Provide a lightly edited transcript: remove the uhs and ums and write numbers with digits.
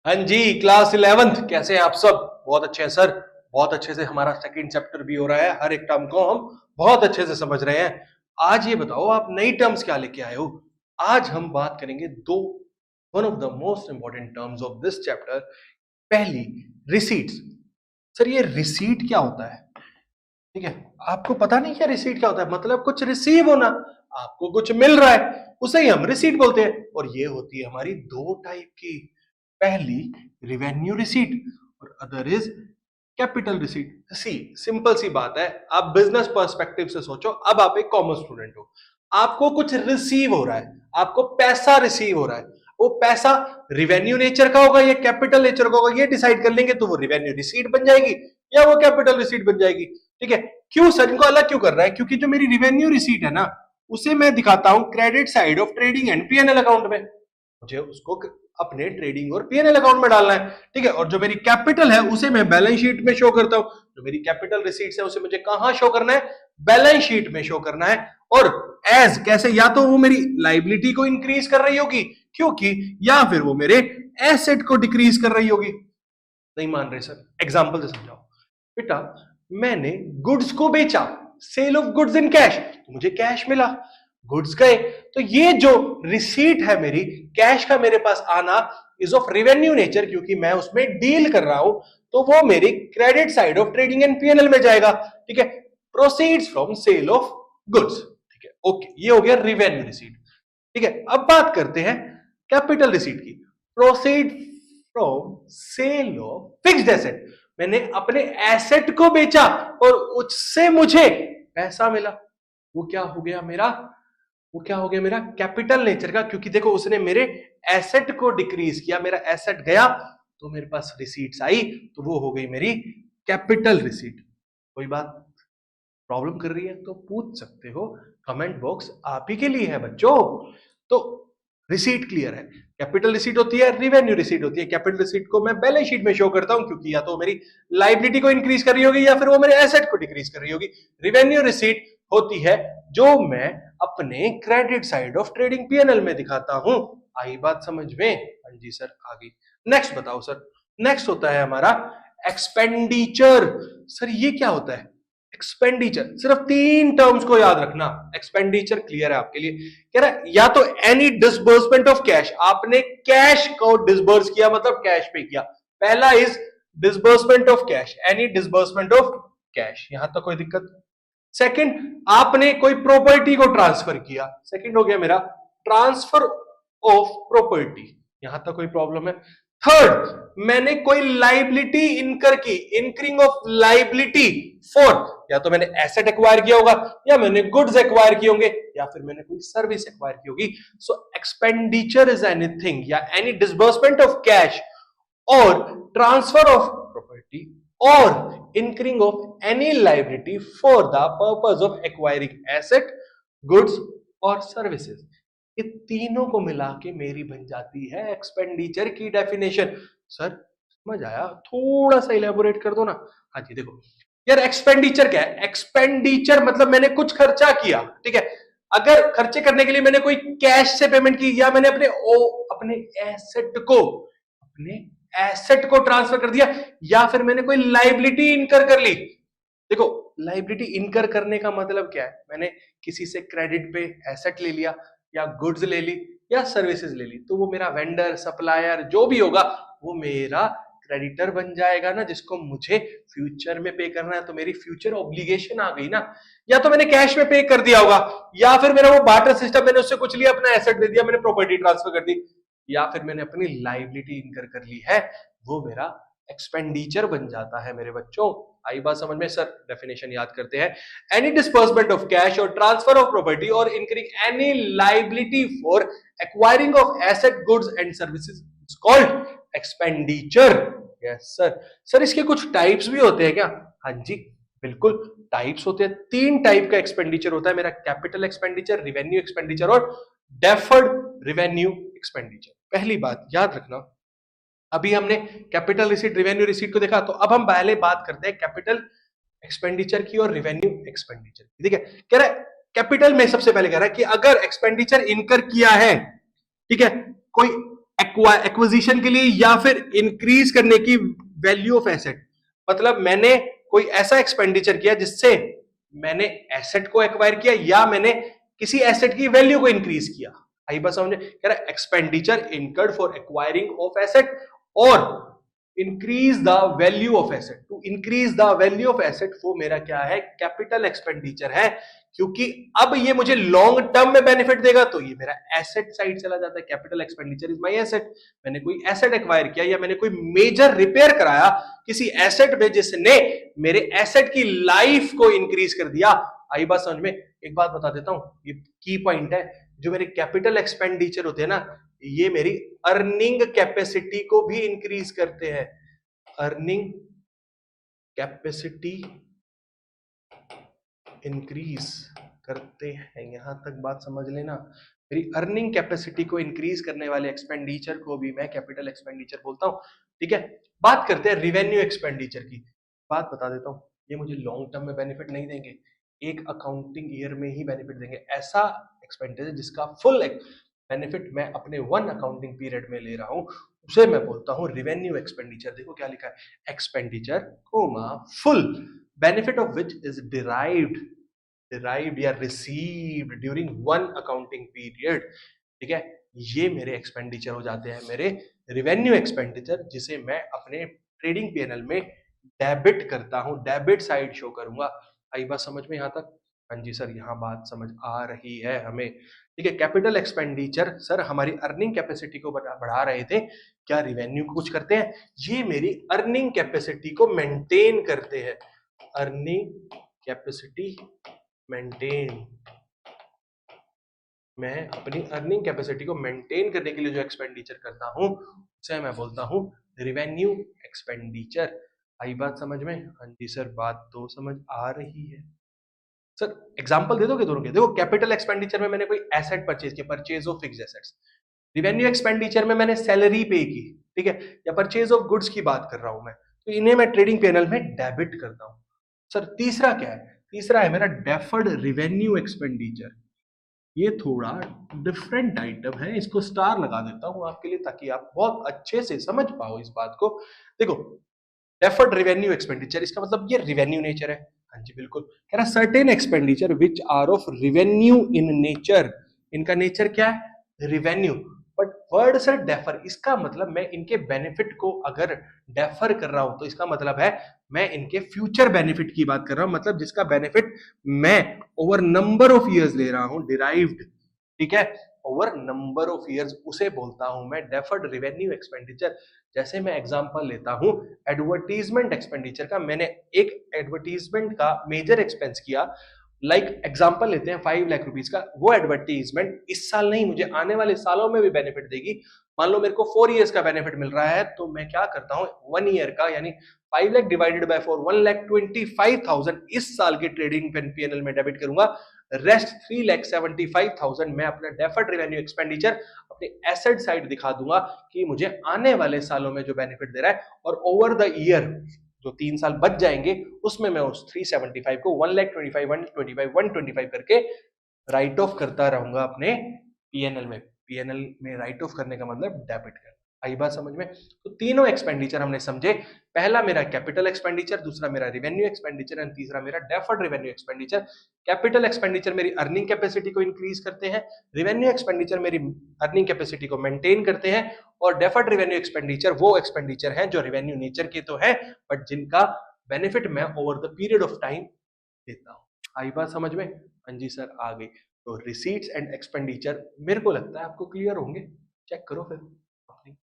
हाँ जी, class 11th कैसे हैं आप सब? बहुत अच्छे हैं सर। बहुत अच्छे से हमारा सेकंड चैप्टर भी हो रहा है। हर एक टर्म को हम बहुत अच्छे से समझ रहे हैं। आज ये बताओ आप नई टर्म्स क्या लेके आए हो? आज हम बात करेंगे दो one of the most important terms of this chapter. पहली, रिसीट्स। सर ये रिसीट क्या होता है? ठीक है, आपको पता नहीं क्या रिसीट क्या होता है? मतलब कुछ रिसीव होना, आपको कुछ मिल रहा है, उसे ही हम रिसीट बोलते हैं। और ये होती है हमारी दो टाइप की। पहली रिवेन्यू रिसीट और अदर इज कैपिटल रिसीट। सी सिंपल सी बात है, आप बिजनेस पर्सपेक्टिव से सोचो। अब आप एक कॉमर्स स्टूडेंट हो, आपको कुछ रिसीव हो रहा है, आपको पैसा रिसीव हो रहा है। वो पैसा रिवेन्यू नेचर का होगा या कैपिटल नेचर का होगा, ये डिसाइड कर लेंगे तो वो रिवेन्यू रिसीट बन जाएगी या वो कैपिटल रिसीट बन जाएगी। ठीक है, क्यों सर इनको अलग क्यों कर रहा है? क्योंकि जो मेरी रिवेन्यू रिसीट है ना, उसे मैं दिखाता हूं credit side of trading and PNL account में। मुझे उसको अपने ट्रेडिंग और पीएनएल अकाउंट में डालना है। ठीक है, और जो मेरी कैपिटल है उसे मैं बैलेंस शीट में शो करता हूं। जो मेरी कैपिटल रिसीट्स है उसे मुझे कहां शो करना है? बैलेंस शीट में शो करना है। और एज कैसे? या तो वो मेरी लाइबिलिटी को इंक्रीज कर रही होगी क्योंकि, या फिर वो मेरे एसेट को डिक्रीज कर रही होगी। नहीं मान रहे सर? एग्जांपल से समझाओ। बेटा, मैंने गुड्स को बेचा, sale of goods in cash, तो मुझे कैश मिला, गुड्स गए। तो ये जो रिसीट है मेरी, कैश का मेरे पास आना, इज ऑफ रिवेन्यू नेचर क्योंकि मैं उसमें डील कर रहा हूं। तो वो मेरी credit side of trading and PNL में जाएगा। ठीक है, proceeds from sale of goods. ठीक है, ओके, ये हो गया रिवेन्यू रिसीट। ठीक है, अब बात करते हैं कैपिटल रिसीट की। Proceed from sale of fixed asset. मैंने अपने एसेट को बेचा और उससे मुझे पैसा मिला। वो क्या हो गया मेरा? वो क्या हो गया मेरा? कैपिटल नेचर का, क्योंकि देखो उसने मेरे एसेट को डिक्रीज किया, मेरा एसेट गया तो मेरे पास रिसीट्स आई, तो वो हो गई मेरी कैपिटल रिसीट। कोई बात प्रॉब्लम कर रही है तो पूछ सकते हो, कमेंट बॉक्स आप ही के लिए है बच्चों। तो रिसीट क्लियर है। कैपिटल रिसीट होती है, रिवेन्यू रिसीट होती है। कैपिटल रिसीट को मैं बैलेंस शीट में शो करता हूं क्योंकि या तो मेरी लाइबिलिटी को इंक्रीज कर रही होगी या फिर वो मेरे एसेट को डिक्रीज कर रही होगी। रिवेन्यू रिसीट होती है जो मैं अपने credit side of trading PNL में दिखाता हूं। आई बात समझ में? हाँ जी सर, आ गई। नेक्स्ट बताओ सर। नेक्स्ट होता है हमारा एक्सपेंडिचर। सर ये क्या होता है? एक्सपेंडिचर, सिर्फ तीन टर्म्स को याद रखना। एक्सपेंडिचर क्लियर है आपके लिए? कह रहा है या तो एनी डिसबर्समेंट ऑफ कैश, आपने कैश को डिसबर्स किया मतलब कैश पे किया। पहला is disbursement of cash, any disbursement of cash, यहां तक कोई दिक्कत? सेकंड, आपने कोई प्रॉपर्टी को ट्रांसफर किया, सेकंड हो गया मेरा ट्रांसफर ऑफ प्रॉपर्टी, यहां तक कोई प्रॉब्लम है? थर्ड, मैंने कोई लाइबिलिटी इनकर की, इनकरिंग ऑफ लाइबिलिटी फॉर, या तो मैंने एसेट एक्वायर किया होगा या मैंने गुड्स एक्वायर किए होंगे या फिर मैंने कोई सर्विस एक्वायर की होगी। सो एक्सपेंडिचर इज एनीथिंग या एनी डिसबर्समेंट ऑफ कैश और ट्रांसफर ऑफ प्रॉपर्टी और incurring of any liability for the purpose of acquiring asset, goods और services। ये तीनों को मिला के मेरी बन जाती है एक्सपेंडिचर की डेफिनेशन। सर समझ आया? थोड़ा सा इलेबोरेट कर दो ना। हाँ जी, देखो यार, एक्सपेंडिचर क्या है? एक्सपेंडिचर मतलब मैंने कुछ खर्चा किया। ठीक है, अगर खर्चे करने के लिए मैंने कोई कैश से पेमेंट की या मैंने अपने एसेट को ट्रांसफर कर दिया या फिर मैंने कोई लाइबिलिटी इनकर कर ली। देखो, लाइबिलिटी इनकर करने का मतलब क्या है? मैंने किसी से क्रेडिट पे एसेट ले लिया या गुड्स ले ली या सर्विसेज ले ली, तो वो मेरा वेंडर सप्लायर जो भी होगा वो मेरा क्रेडिटर बन जाएगा ना, जिसको मुझे फ्यूचर में पे करना है। तो मेरी फ्यूचर ऑब्लिगेशन आ गई ना। या तो मैंने कैश में पे कर दिया होगा या फिर मेरा वो बार्टर सिस्टम, मैंने उससे कुछ लिया, अपना एसेट दे दिया, मैंने प्रॉपर्टी ट्रांसफर कर दी, या फिर मैंने अपनी लाइबिलिटी इनकर कर ली है, वो मेरा एक्सपेंडिचर बन जाता है मेरे बच्चों। आई बात समझ में? सर डेफिनेशन याद करते हैं। एनी डिस्बर्समेंट ऑफ कैश और ट्रांसफर ऑफ प्रॉपर्टी और incurring any liability for acquiring of asset, goods and services is called expenditure. Yes sir. Sir इसके कुछ टाइप्स भी होते हैं क्या? हाँ जी बिल्कुल, टाइप्स होते हैं। तीन टाइप का एक्सपेंडिचर होता है मेरा: कैपिटल एक्सपेंडिचर, रिवेन्यू एक्सपेंडिचर और डेफर्ड रिवेन्यू एक्सपेंडिचर। पहली बात याद रखना, अभी हमने कैपिटल रिसीट, रिवेन्यू रिसीट को देखा, तो अब हम पहले बात करते हैं कैपिटल एक्सपेंडिचर की और रिवेन्यू एक्सपेंडिचर की। ठीक है, कह रहा है कैपिटल में सबसे पहले कह रहा है कि अगर एक्सपेंडिचर इनकर किया है, ठीक है, कोई एक्विजिशन के लिए या फिर इंक्रीज करने की वैल्यू ऑफ एसेट। मतलब मैंने कोई ऐसा एक्सपेंडिचर किया जिससे मैंने एसेट को एक्वायर किया या मैंने किसी एसेट की वैल्यू को इंक्रीज किया। आई बात समझे, कह रहा expenditure incurred for acquiring of asset और increase the value of asset. To increase the value of asset वो मेरा क्या है, कैपिटल एक्सपेंडिचर है। क्योंकि अब ये मुझे लॉन्ग टर्म में बेनिफिट देगा तो ये मेरा एसेट साइड चला जाता है। Capital expenditure is my asset. मैंने कोई एसेट एक्वायर किया या मैंने कोई मेजर रिपेयर कराया किसी एसेट में जिसने मेरे एसेट की लाइफ को इंक्रीज कर दिया। आई बात समझ में। एक बात बता देता हूं, ये की पॉइंट है, जो मेरे कैपिटल एक्सपेंडिचर होते हैं ना, ये मेरी अर्निंग कैपेसिटी को भी इंक्रीज करते हैं। अर्निंग कैपेसिटी इंक्रीज करते हैं, यहां तक बात समझ लेना। मेरी अर्निंग कैपेसिटी को इंक्रीज करने वाले एक्सपेंडिचर को भी मैं कैपिटल एक्सपेंडिचर बोलता हूं। ठीक है, बात करते हैं रिवेन्यू एक्सपेंडिचर की। बात बता देता हूं, ये मुझे लॉन्ग टर्म में बेनिफिट नहीं देंगे, एक अकाउंटिंग ईयर में ही बेनिफिट देंगे। ऐसा एक्सपेंडिचर जिसका फुल बेनिफिट मैं अपने वन अकाउंटिंग पीरियड में ले रहा हूं, उसे मैं बोलता हूं रिवेन्यू एक्सपेंडिचर। देखो क्या लिखा है, expenditure comma full benefit of which is derived या received during one accounting period. ठीक है, ये मेरे एक्सपेंडिचर हो जाते हैं, मेरे रिवेन्यू एक्सपेंडिचर, जिसे मैं अपने ट्रेडिंग पीएनएल में डेबिट करता हूं, डेबिट साइड शो करूंगा। आई बात समझ में यहां तक? हाँ जी सर, यहां बात समझ आ रही है हमें। ठीक है, कैपिटल एक्सपेंडिचर सर हमारी अर्निंग कैपेसिटी को बढ़ा रहे थे, क्या रिवेन्यू को कुछ करते हैं? ये मेरी अर्निंग कैपेसिटी को मेंटेन करते हैं। अर्निंग कैपेसिटी मेंटेन, मैं अपनी अर्निंग कैपेसिटी को मेंटेन करने के लिए जो एक्सपेंडिचर करता हूं उसे मैं बोलता हूं रिवेन्यू एक्सपेंडिचर। आई बात समझ में? हाँ जी सर, बात तो समझ आ रही है। सर एग्जांपल दे दोगे दोनों के? देखो, कैपिटल एक्सपेंडिचर में मैंने कोई एसेट परचेज किया, purchase of fixed assets. Revenue expenditure में मैंने सैलरी पे की, ठीक है, या परचेज ऑफ गुड्स की बात कर रहा हूं मैं, तो इन्हें मैं ट्रेडिंग पैनल में डेबिट करता हूं। सर तीसरा क्या है? तीसरा है मेरा डेफर्ड रिवेन्यू एक्सपेंडिचर। ये थोड़ा डिफरेंट आइटम है, इसको स्टार लगा देता हूं आपके लिए ताकि आप बहुत अच्छे से समझ पाओ इस बात को। देखो, डेफर्ड रिवेन्यू एक्सपेंडिचर, इसका मतलब ये रिवेन्यू नेचर है। हाँ जी बिल्कुल, कह रहा certain expenditure which are of revenue in nature. इनका नेचर क्या है? Revenue. But word sir defer, इसका मतलब मैं इनके बेनिफिट को अगर डेफर कर रहा हूं तो इसका मतलब है मैं इनके फ्यूचर बेनिफिट की बात कर रहा हूं, मतलब जिसका बेनिफिट मैं ओवर नंबर ऑफ ईयर्स ले रहा हूं, डिराइव्ड। ठीक है, ओवर नंबर ऑफ ईयर्स, उसे बोलता हूं मैं डेफर्ड रिवेन्यू एक्सपेंडिचर। जैसे मैं एग्जांपल लेता हूं एडवर्टीजमेंट एक्सपेंडिचर का, मैंने एक एडवर्टीजमेंट का मेजर एक्सपेंस किया, लाइक एग्जांपल लेते हैं 5 लाख रुपीस का। वो एडवर्टीजमेंट इस साल नहीं, मुझे आने वाले सालों में भी बेनिफिट देगी। मान लो मेरे को 4 इयर्स का बेनिफिट मिल रहा है, तो मैं क्या करता हूं, 1 ईयर का यानी 5 लाख डिवाइडेड बाय 4, 1,25,000 इस साल के ट्रेडिंग पीएनएल में डेबिट करूंगा। रेस्ट 3,75,000 मैं अपना डेफर्ड रेवेन्यू एक्सपेंडिचर अपने एसेट साइड दिखा दूंगा कि मुझे आने वाले सालों में जो बेनिफिट दे रहा है, और ओवर द ईयर जो 3 साल बच जाएंगे उसमें मैं उस 375 को 1,25,000 125 125 करके राइट ऑफ करता रहूंगा अपने पीएनएल में। पीएनएल में राइट ऑफ करने का मतलब डेबिट करना। आई बात समझ में? तो तीनों एक्सपेंडिचर हमने समझे, पहला मेरा कैपिटल एक्सपेंडिचर, दूसरा मेरा रिवेन्यू एक्सपेंडिचर एंड तीसरा मेरा deferred revenue expenditure. Capital expenditure मेरी अर्निंग कैपेसिटी को इंक्रीज करते हैं, रिवेन्यू एक्सपेंडिचर मेरी अर्निंग कैपेसिटी को मेंटेन करते हैं, और डेफर्ड रिवेन्यू एक्सपेंडिचर वो एक्सपेंडिचर हैं जो रिवेन्यू नेचर के तो है बट जिनका बेनिफिट मैं over the period of time देता हूं। आई बात समझ में? हाँ जी सर, आ गई। तो रिसीट्स एंड एक्सपेंडिचर मेरे को लगता है आपको क्लियर होंगे, चेक करो फिर अपनी।